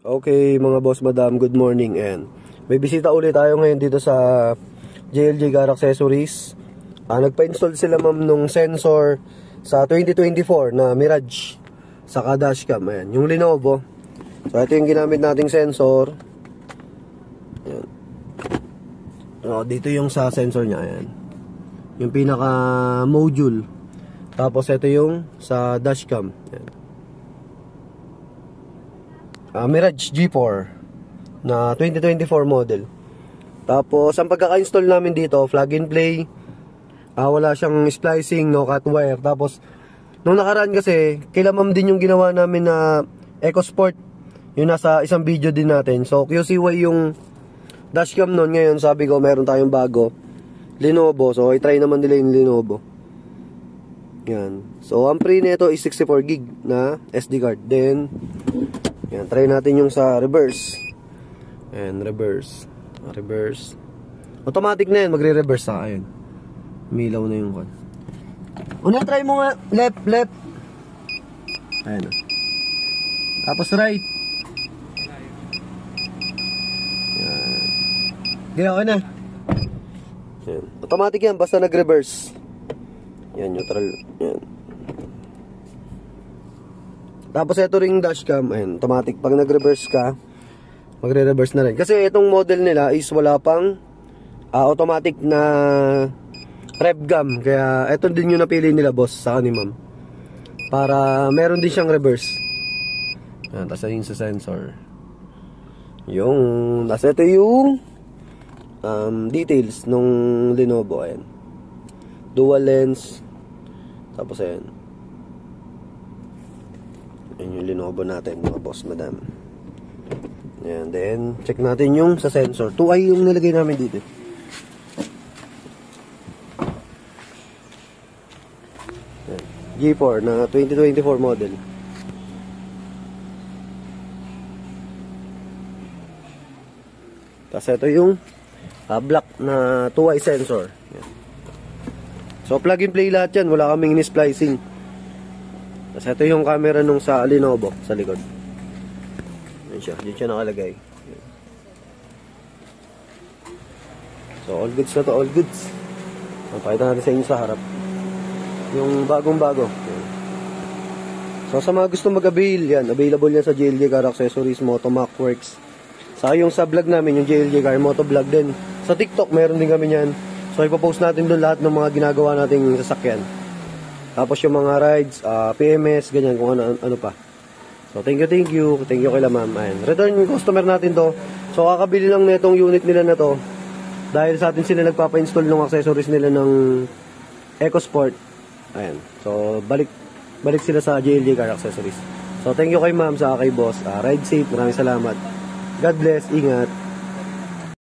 Okay mga boss madam, good morning and may bisita ulit tayo ngayon dito sa JLJ Car Accessories. Nagpa-install sila ma'am nung sensor sa 2024 na Mirage saka dashcam, ayan, yung Lenovo. So ito yung ginamit nating sensor. Ayan. Dito yung sa sensor niya, ayan. Yung pinaka module. Tapos ito yung sa dashcam. Ayan. Mirage G4 na 2024 model. Tapos ang pagkaka-install namin dito, plug and play. Wala siyang splicing, no cut wire. Tapos nung nakaraan kasi kila ma'am din yung ginawa namin na EcoSport, yung nasa isang video din natin. So QCY yung dashcam nun. Ngayon sabi ko meron tayong bago, Lenovo. So i-try naman nila yung Lenovo. Yan. So ang pre nito is 64GB na SD card. Then yan, try natin yung sa reverse. And reverse. Reverse. Automatic na yan, magre-reverse sa akin. Milaw na yung kan. Una, try mo nga. Left, left. Ayan. Tapos right. Yan. Okay, okay na. Yan. Automatic yan, basta nag-reverse. Yan, neutral. Yan. Tapos ito ring dashcam, ayun, automatic. Pag nag-reverse ka, magre-reverse na rin. Kasi itong model nila is wala pang automatic na rev cam. Kaya ito din yung napili nila boss sa ni ma'am. Para meron din siyang reverse. Ayan, tapos ayun sa sensor. Yung, tapos ito yung details nung Lenovo, ayan. Dual lens. Tapos ayan. Yan yung Lenovo natin mga boss madam. Yan, then check natin yung sa sensor. 2i yung nilagay namin dito. Yan. G4 na 2024 model. Tapos ito yung black na 2i sensor. Yan. So plug and play lahat yan. Wala kaming in-splicing. Tapos ito yung camera nung sa Lenovo sa likod. Yan siya, dyan siya nakalagay. So all goods na to, all goods. Pakita natin sa inyo sa harap yung bagong bago. So sa mga gusto mag-avail, yan, available yan sa JLJ Car Accessories, Motomac Works. Sa yung sa vlog namin, yung JLJ Car Motovlog din. Sa TikTok meron din kami yan. So ipopost natin doon lahat ng mga ginagawa nating sasakyan. Tapos yung mga rides, PMS, ganyan, kung ano pa. So, thank you kay ma'am. Ayan. Return customer natin to. So, kakabili lang na itong unit nila na to. Dahil sa atin sila nagpapa-install ng accessories nila ng EcoSport. Ayan. So, balik sila sa JLJ Car Accessories. So, thank you kay ma'am, sa kay boss. Ride safe, maraming salamat. God bless, ingat.